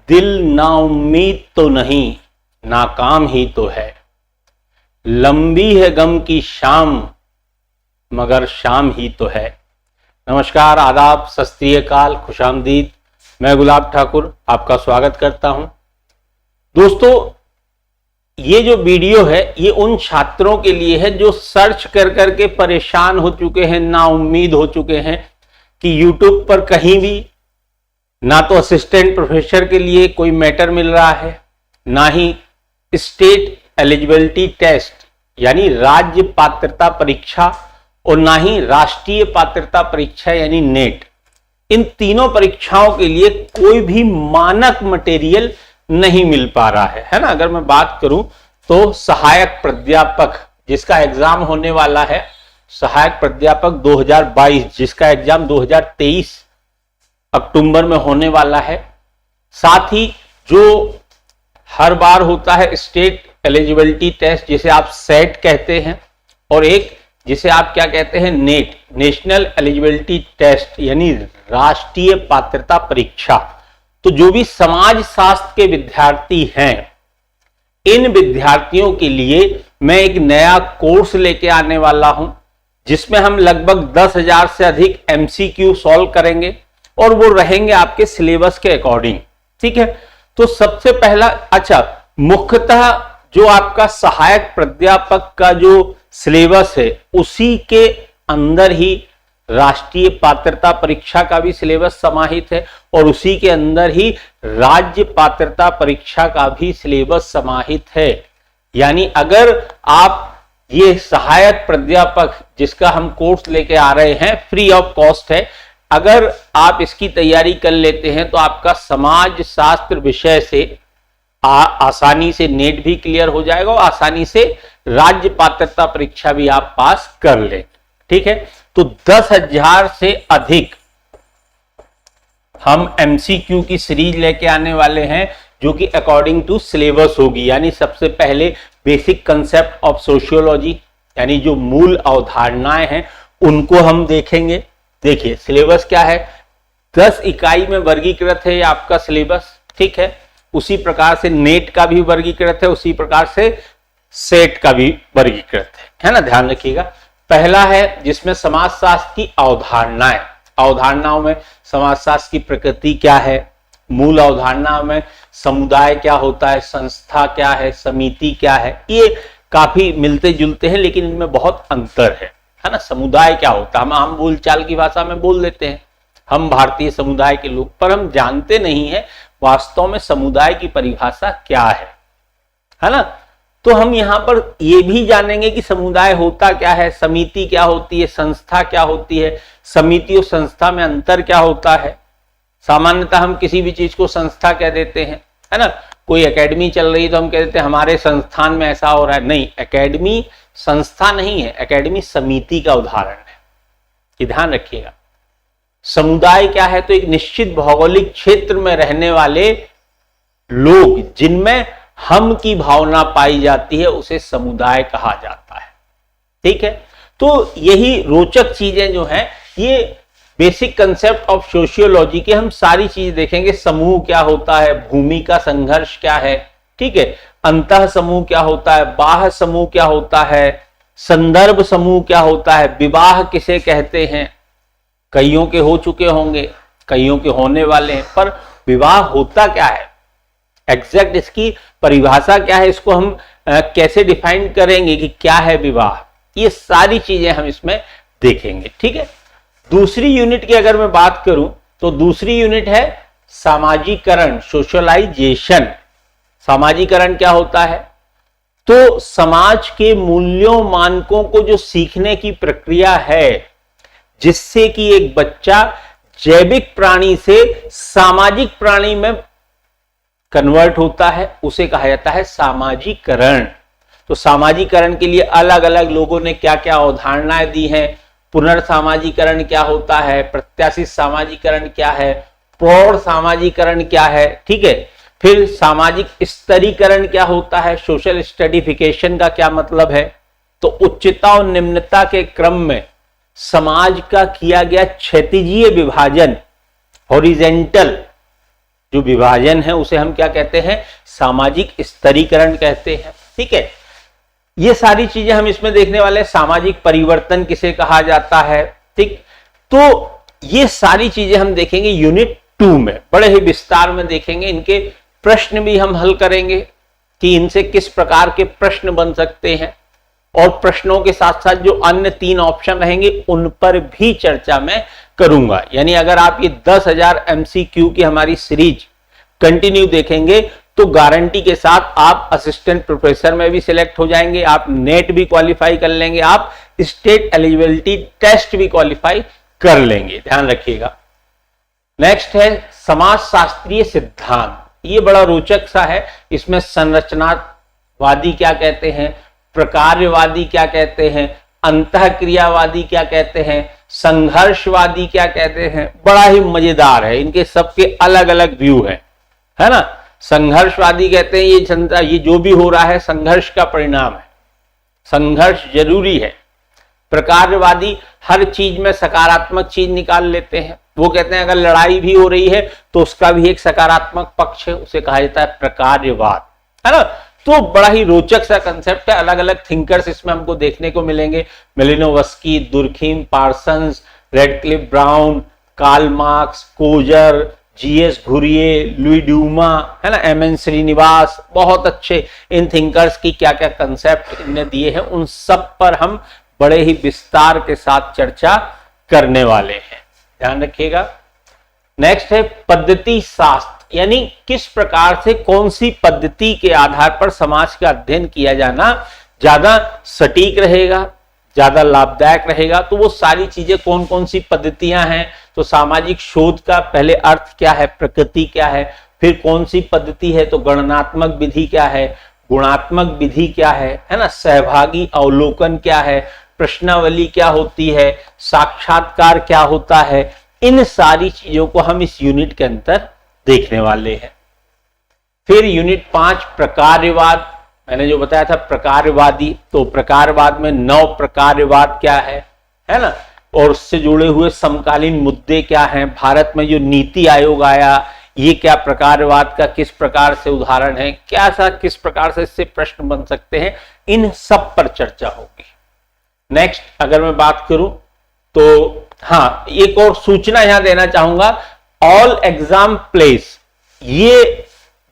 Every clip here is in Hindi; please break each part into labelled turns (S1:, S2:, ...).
S1: दिल नाउम्मीद तो नहीं, नाकाम ही तो है। लंबी है गम की शाम, मगर शाम ही तो है। नमस्कार, आदाब, सत श्री अकाल, खुशामदीद। मैं गुलाब ठाकुर आपका स्वागत करता हूं। दोस्तों, ये जो वीडियो है ये उन छात्रों के लिए है जो सर्च कर करके परेशान हो चुके हैं, नाउम्मीद हो चुके हैं कि यूट्यूब पर कहीं भी ना तो असिस्टेंट प्रोफेसर के लिए कोई मैटर मिल रहा है, ना ही स्टेट एलिजिबिलिटी टेस्ट यानी राज्य पात्रता परीक्षा और ना ही राष्ट्रीय पात्रता परीक्षा यानी नेट। इन तीनों परीक्षाओं के लिए कोई भी मानक मटेरियल नहीं मिल पा रहा है ना। अगर मैं बात करूं तो सहायक प्राध्यापक जिसका एग्जाम होने वाला है, सहायक प्राध्यापक 2022 जिसका एग्जाम 2023 अक्टूबर में होने वाला है, साथ ही जो हर बार होता है स्टेट एलिजिबिलिटी टेस्ट जिसे आप सेट कहते हैं, और एक जिसे आप क्या कहते हैं, नेट, नेशनल एलिजिबिलिटी टेस्ट यानी राष्ट्रीय पात्रता परीक्षा। तो जो भी समाज शास्त्र के विद्यार्थी हैं, इन विद्यार्थियों के लिए मैं एक नया कोर्स लेके आने वाला हूं जिसमें हम लगभग 10,000 से अधिक MCQ सॉल्व करेंगे और वो रहेंगे आपके सिलेबस के अकॉर्डिंग। ठीक है, तो सबसे पहला, मुख्यतः जो आपका सहायक प्राध्यापक का जो सिलेबस है उसी के अंदर ही राष्ट्रीय पात्रता परीक्षा का भी सिलेबस समाहित है और उसी के अंदर ही राज्य पात्रता परीक्षा का भी सिलेबस समाहित है। यानी अगर आप ये सहायक प्राध्यापक जिसका हम कोर्स लेके आ रहे हैं, फ्री ऑफ कॉस्ट है, अगर आप इसकी तैयारी कर लेते हैं तो आपका समाज शास्त्र विषय से आसानी से नेट भी क्लियर हो जाएगा और आसानी से राज्य पात्रता परीक्षा भी आप पास कर लें। ठीक है, तो 10,000 से अधिक हम MCQ की सीरीज लेके आने वाले हैं जो कि अकॉर्डिंग टू सिलेबस होगी। यानी सबसे पहले बेसिक कंसेप्ट ऑफ सोशियोलॉजी यानी जो मूल अवधारणाएं हैं उनको हम देखेंगे। देखिए सिलेबस क्या है, 10 इकाई में वर्गीकृत है आपका सिलेबस। ठीक है, उसी प्रकार से नेट का भी वर्गीकृत है, उसी प्रकार से सेट का भी वर्गीकृत है ना। ध्यान रखिएगा, पहला है जिसमें समाजशास्त्र की अवधारणाएं, अवधारणाओं में समाजशास्त्र की प्रकृति क्या है, मूल अवधारणा में समुदाय क्या होता है, संस्था क्या है, समिति क्या है, ये काफी मिलते जुलते हैं लेकिन इनमें बहुत अंतर है ना। समुदाय क्या होता है, हम बोलचाल की भाषा में बोल देते हैं, हम भारतीय समुदाय के लोग, पर हम जानते नहीं है वास्तव में समुदाय की परिभाषा क्या है ना। तो हम यहां पर ये भी जानेंगे कि समुदाय होता क्या है, समिति क्या होती है, संस्था क्या होती है, समिति और संस्था में अंतर क्या होता है। सामान्यतः हम किसी भी चीज को संस्था कह देते हैं, है ना। कोई एकेडमी चल रही है तो हम कह देते हैं हमारे संस्थान में ऐसा हो रहा है। नहीं, एकेडमी संस्था नहीं है, एकेडमी समिति का उदाहरण है, ये ध्यान रखिएगा। समुदाय क्या है, तो एक निश्चित भौगोलिक क्षेत्र में रहने वाले लोग जिनमें हम की भावना पाई जाती है उसे समुदाय कहा जाता है। ठीक है, तो यही रोचक चीजें जो हैं, ये बेसिक कंसेप्ट ऑफ सोशियोलॉजी के हम सारी चीज देखेंगे। समूह क्या होता है, भूमि का संघर्ष क्या है, ठीक है, अंतः समूह क्या होता है, बाह्य समूह क्या होता है, संदर्भ समूह क्या होता है, विवाह किसे कहते हैं, कईयों के हो चुके होंगे, कईयों के होने वाले हैं, पर विवाह होता क्या है, एग्जैक्ट इसकी परिभाषा क्या है, इसको हम कैसे डिफाइन करेंगे कि क्या है विवाह, ये सारी चीजें हम इसमें देखेंगे। ठीक है, दूसरी यूनिट की अगर मैं बात करूं तो दूसरी यूनिट है सामाजिकरण, सोशलाइजेशन। सामाजिकरण क्या होता है, तो समाज के मूल्यों मानकों को जो सीखने की प्रक्रिया है जिससे कि एक बच्चा जैविक प्राणी से सामाजिक प्राणी में कन्वर्ट होता है, उसे कहा जाता है सामाजिकरण। तो सामाजिकरण के लिए अलग अलग लोगों ने क्या क्या अवधारणाएं दी हैं। पुनर्सामाजिकरण क्या होता है, प्रत्याशित सामाजिकरण क्या है, प्रौढ़ सामाजिकरण क्या है, ठीक है, फिर सामाजिक स्तरीकरण क्या होता है, सोशल स्ट्रेटिफिकेशन का क्या मतलब है। तो उच्चता और निम्नता के क्रम में समाज का किया गया क्षैतिजीय विभाजन, हॉरिजेंटल जो विभाजन है उसे हम क्या कहते हैं, सामाजिक स्तरीकरण कहते हैं। ठीक है, ये सारी चीजें हम इसमें देखने वाले हैं। सामाजिक परिवर्तन किसे कहा जाता है, ठीक, तो ये सारी चीजें हम देखेंगे यूनिट 2 में, बड़े ही विस्तार में देखेंगे। इनके प्रश्न भी हम हल करेंगे कि इनसे किस प्रकार के प्रश्न बन सकते हैं, और प्रश्नों के साथ साथ जो अन्य 3 ऑप्शन रहेंगे उन पर भी चर्चा मैं करूंगा। यानी अगर आप ये 10,000 MCQ की हमारी सीरीज कंटिन्यू देखेंगे तो गारंटी के साथ आप असिस्टेंट प्रोफेसर में भी सिलेक्ट हो जाएंगे, आप नेट भी क्वालिफाई कर लेंगे, आप स्टेट एलिजिबिलिटी टेस्ट भी क्वालिफाई कर लेंगे, ध्यान रखिएगा। नेक्स्ट है समाज शास्त्रीय सिद्धांत। ये बड़ा रोचक सा है। इसमें संरचनावादी क्या कहते हैं, प्रकारवादी क्या कहते हैं, अंतःक्रियावादी क्या कहते हैं, संघर्षवादी क्या कहते हैं, बड़ा ही मजेदार है। इनके सबके अलग अलग व्यू है ना। संघर्षवादी कहते हैं ये जो भी हो रहा है संघर्ष का परिणाम है, संघर्ष जरूरी है। प्रकारवादी हर चीज में सकारात्मक चीज निकाल लेते हैं। वो कहते हैं अगर लड़ाई भी हो रही है तो उसका भी एक सकारात्मक पक्ष है, उसे कहा जाता है प्रकारवाद, है ना। तो बड़ा ही रोचक सा कंसेप्ट है। अलग अलग थिंकर्स इसमें हमको देखने को मिलेंगे, Malinowski, Durkheim, Parsons, Radcliffe Brown, Karl Marx, Coser, G S Ghurye, Louis Dumont, है ना, एमएन श्रीनिवास, बहुत अच्छे इन थिंकर्स की क्या क्या कंसेप्ट इन्होंने दिए हैं, उन सब पर हम बड़े ही विस्तार के साथ चर्चा करने वाले हैं, ध्यान रखिएगा। नेक्स्ट है पद्धति शास्त्र, यानी किस प्रकार से कौन सी पद्धति के आधार पर समाज का अध्ययन किया जाना ज्यादा सटीक रहेगा, ज्यादा लाभदायक रहेगा। तो वो सारी चीजें कौन कौन सी पद्धतियां हैं, तो सामाजिक शोध का पहले अर्थ क्या है, प्रकृति क्या है, फिर कौन सी पद्धति है, तो गणनात्मक विधि क्या है, गुणात्मक विधि क्या है ना, सहभागी अवलोकन क्या है, प्रश्नावली क्या होती है, साक्षात्कार क्या होता है, इन सारी चीजों को हम इस यूनिट के अंदर देखने वाले हैं। फिर यूनिट 5 प्रकारवाद, मैंने जो बताया था प्रकारवादी, तो प्रकारवाद में 9 प्रकारवाद क्या है ना, और उससे जुड़े हुए समकालीन मुद्दे क्या हैं, भारत में जो नीति आयोग आया ये क्या प्रकारवाद का किस प्रकार से उदाहरण है, क्या सा किस प्रकार से इससे प्रश्न बन सकते हैं, इन सब पर चर्चा होगी। नेक्स्ट अगर मैं बात करूं तो हाँ, एक और सूचना यहां देना चाहूंगा, ऑल एग्जाम प्लेस ये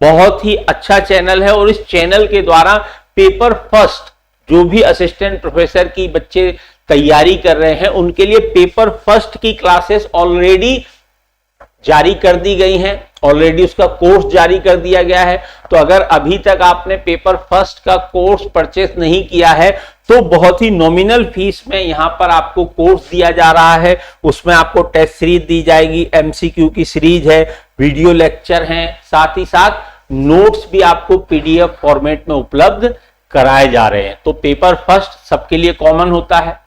S1: बहुत ही अच्छा चैनल है, और इस चैनल के द्वारा पेपर फर्स्ट जो भी असिस्टेंट प्रोफेसर की बच्चे तैयारी कर रहे हैं उनके लिए पेपर फर्स्ट की क्लासेस ऑलरेडी जारी कर दी गई हैं, ऑलरेडी उसका कोर्स जारी कर दिया गया है। तो अगर अभी तक आपने पेपर फर्स्ट का कोर्स परचेस नहीं किया है तो बहुत ही नॉमिनल फीस में यहां पर आपको कोर्स दिया जा रहा है। उसमें आपको टेस्ट सीरीज दी जाएगी, एमसीक्यू की सीरीज है, वीडियो लेक्चर हैं, साथ ही साथ नोट्स भी आपको पीडीएफ फॉर्मेट में उपलब्ध कराए जा रहे हैं। तो पेपर फर्स्ट सबके लिए कॉमन होता है।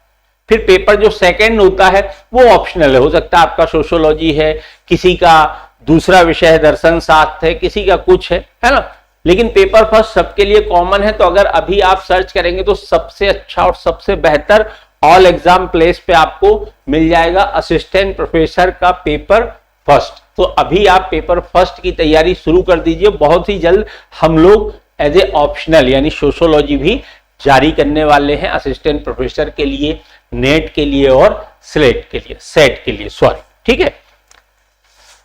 S1: फिर पेपर जो सेकंड होता है वो ऑप्शनल है, हो सकता है आपका सोशियोलॉजी है, किसी का दूसरा विषय है, दर्शन शास्त्र है, किसी का कुछ है ना, लेकिन पेपर फर्स्ट सबके लिए कॉमन है। तो अगर अभी आप सर्च करेंगे तो सबसे अच्छा और सबसे बेहतर ऑल एग्जाम प्लेस पे आपको मिल जाएगा असिस्टेंट प्रोफेसर का पेपर फर्स्ट। तो अभी आप पेपर फर्स्ट की तैयारी शुरू कर दीजिए। बहुत ही जल्द हम लोग एज ए ऑप्शनल यानी सोशियोलॉजी भी जारी करने वाले हैं असिस्टेंट प्रोफेसर के लिए, नेट के लिए और सेट के लिए सॉरी, ठीक है।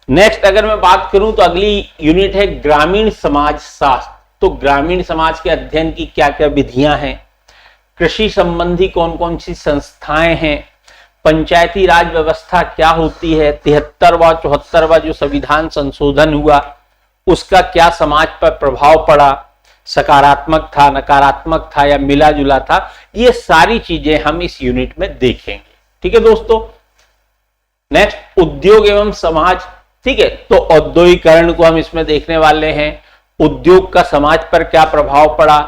S1: नेक्स्ट अगर मैं बात करूं तो अगली यूनिट है ग्रामीण समाज शास्त्र। तो ग्रामीण समाज के अध्ययन की क्या क्या विधियां हैं, कृषि संबंधी कौन कौन सी संस्थाएं हैं, पंचायती राज व्यवस्था क्या होती है, 73वां 74वां जो संविधान संशोधन हुआ उसका क्या समाज पर प्रभाव पड़ा, सकारात्मक था, नकारात्मक था या मिला जुला था, ये सारी चीजें हम इस यूनिट में देखेंगे, ठीक है दोस्तों। नेक्स्ट उद्योग एवं समाज, ठीक है, तो औद्योगिकरण को हम इसमें देखने वाले हैं। उद्योग का समाज पर क्या प्रभाव पड़ा,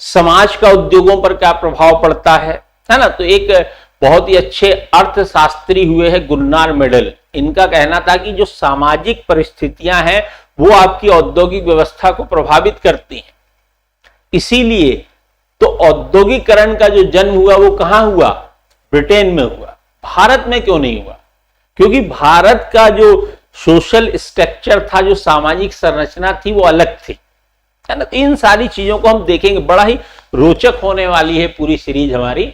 S1: समाज का उद्योगों पर क्या प्रभाव पड़ता है ना। तो एक बहुत ही अच्छे अर्थशास्त्री हुए हैं गुरनार मेडल, इनका कहना था कि जो सामाजिक परिस्थितियां हैं वो आपकी औद्योगिक व्यवस्था को प्रभावित करती हैं। इसीलिए तो औद्योगिकरण का जो जन्म हुआ वो कहां हुआ, ब्रिटेन में हुआ, भारत में क्यों नहीं हुआ, क्योंकि भारत का जो सोशल स्ट्रक्चर था, जो सामाजिक संरचना थी वो अलग थी, है ना। तो इन सारी चीजों को हम देखेंगे, बड़ा ही रोचक होने वाली है पूरी सीरीज हमारी।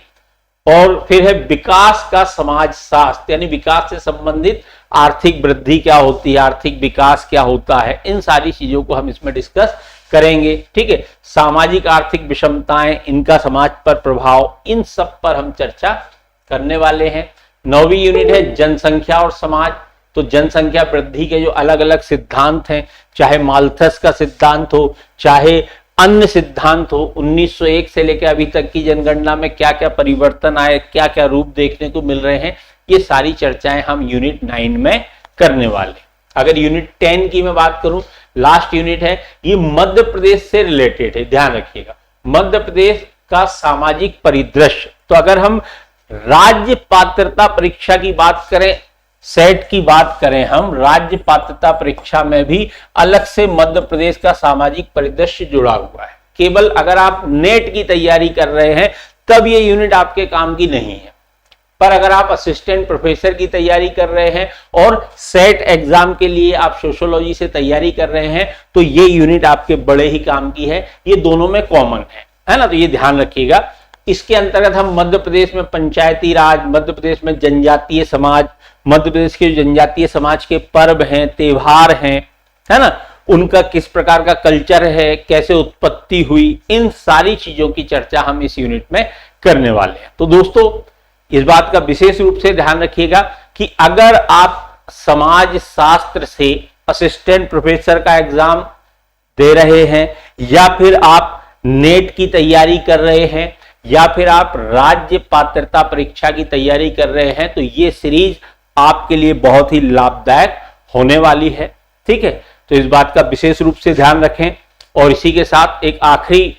S1: और फिर है विकास का समाज शास्त्र, यानी विकास से संबंधित आर्थिक वृद्धि क्या होती है, आर्थिक विकास क्या होता है, इन सारी चीजों को हम इसमें डिस्कस करेंगे। ठीक है, सामाजिक आर्थिक विषमताएं, इनका समाज पर प्रभाव, इन सब पर हम चर्चा करने वाले हैं। 9वीं यूनिट है जनसंख्या और समाज। तो जनसंख्या वृद्धि के जो अलग अलग सिद्धांत हैं, चाहे माल्थस का सिद्धांत हो, चाहे अन्य सिद्धांत हो, 1901 से लेकर अभी तक की जनगणना में क्या क्या परिवर्तन आए, क्या क्या रूप देखने को मिल रहे हैं, ये सारी चर्चाएं हम यूनिट 9 में करने वाले। अगर यूनिट 10 की मैं बात करूं, लास्ट यूनिट है, ये मध्य प्रदेश से रिलेटेड है, ध्यान रखिएगा, मध्य प्रदेश का सामाजिक परिदृश्य। तो अगर हम राज्य पात्रता परीक्षा की बात करें, सेट की बात करें, हम राज्य पात्रता परीक्षा में भी अलग से मध्य प्रदेश का सामाजिक परिदृश्य जुड़ा हुआ है। केवल अगर आप नेट की तैयारी कर रहे हैं तब ये यूनिट आपके काम की नहीं है, पर अगर आप असिस्टेंट प्रोफेसर की तैयारी कर रहे हैं और सेट एग्जाम के लिए आप सोशियोलॉजी से तैयारी कर रहे हैं, तो ये यूनिट आपके बड़े ही काम की है। ये दोनों में कॉमन है ना, तो ये ध्यान रखिएगा। इसके अंतर्गत हम मध्य प्रदेश में पंचायती राज, मध्य प्रदेश में जनजातीय समाज, मध्य प्रदेश के जनजातीय समाज के पर्व हैं, त्योहार हैं, है ना, उनका किस प्रकार का कल्चर है, कैसे उत्पत्ति हुई, इन सारी चीजों की चर्चा हम इस यूनिट में करने वाले हैं। तो दोस्तों, इस बात का विशेष रूप से ध्यान रखिएगा कि अगर आप समाज शास्त्र से असिस्टेंट प्रोफेसर का एग्जाम दे रहे हैं, या फिर आप नेट की तैयारी कर रहे हैं, या फिर आप राज्य पात्रता परीक्षा की तैयारी कर रहे हैं, तो ये सीरीज आपके लिए बहुत ही लाभदायक होने वाली है। ठीक है, तो इस बात का विशेष रूप से ध्यान रखें। और इसी के साथ एक आखिरी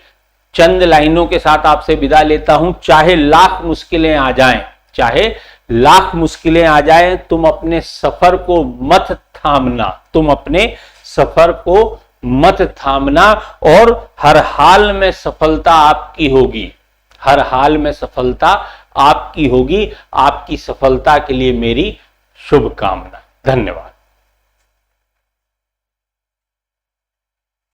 S1: चंद लाइनों के साथ आपसे विदा लेता हूं। चाहे लाख मुश्किलें आ जाएं, चाहे लाख मुश्किलें आ जाएं, तुम अपने सफर को मत थामना, तुम अपने सफर को मत थामना, और हर हाल में सफलता आपकी होगी, हर हाल में सफलता आपकी होगी। आपकी सफलता के लिए मेरी शुभकामना। धन्यवाद।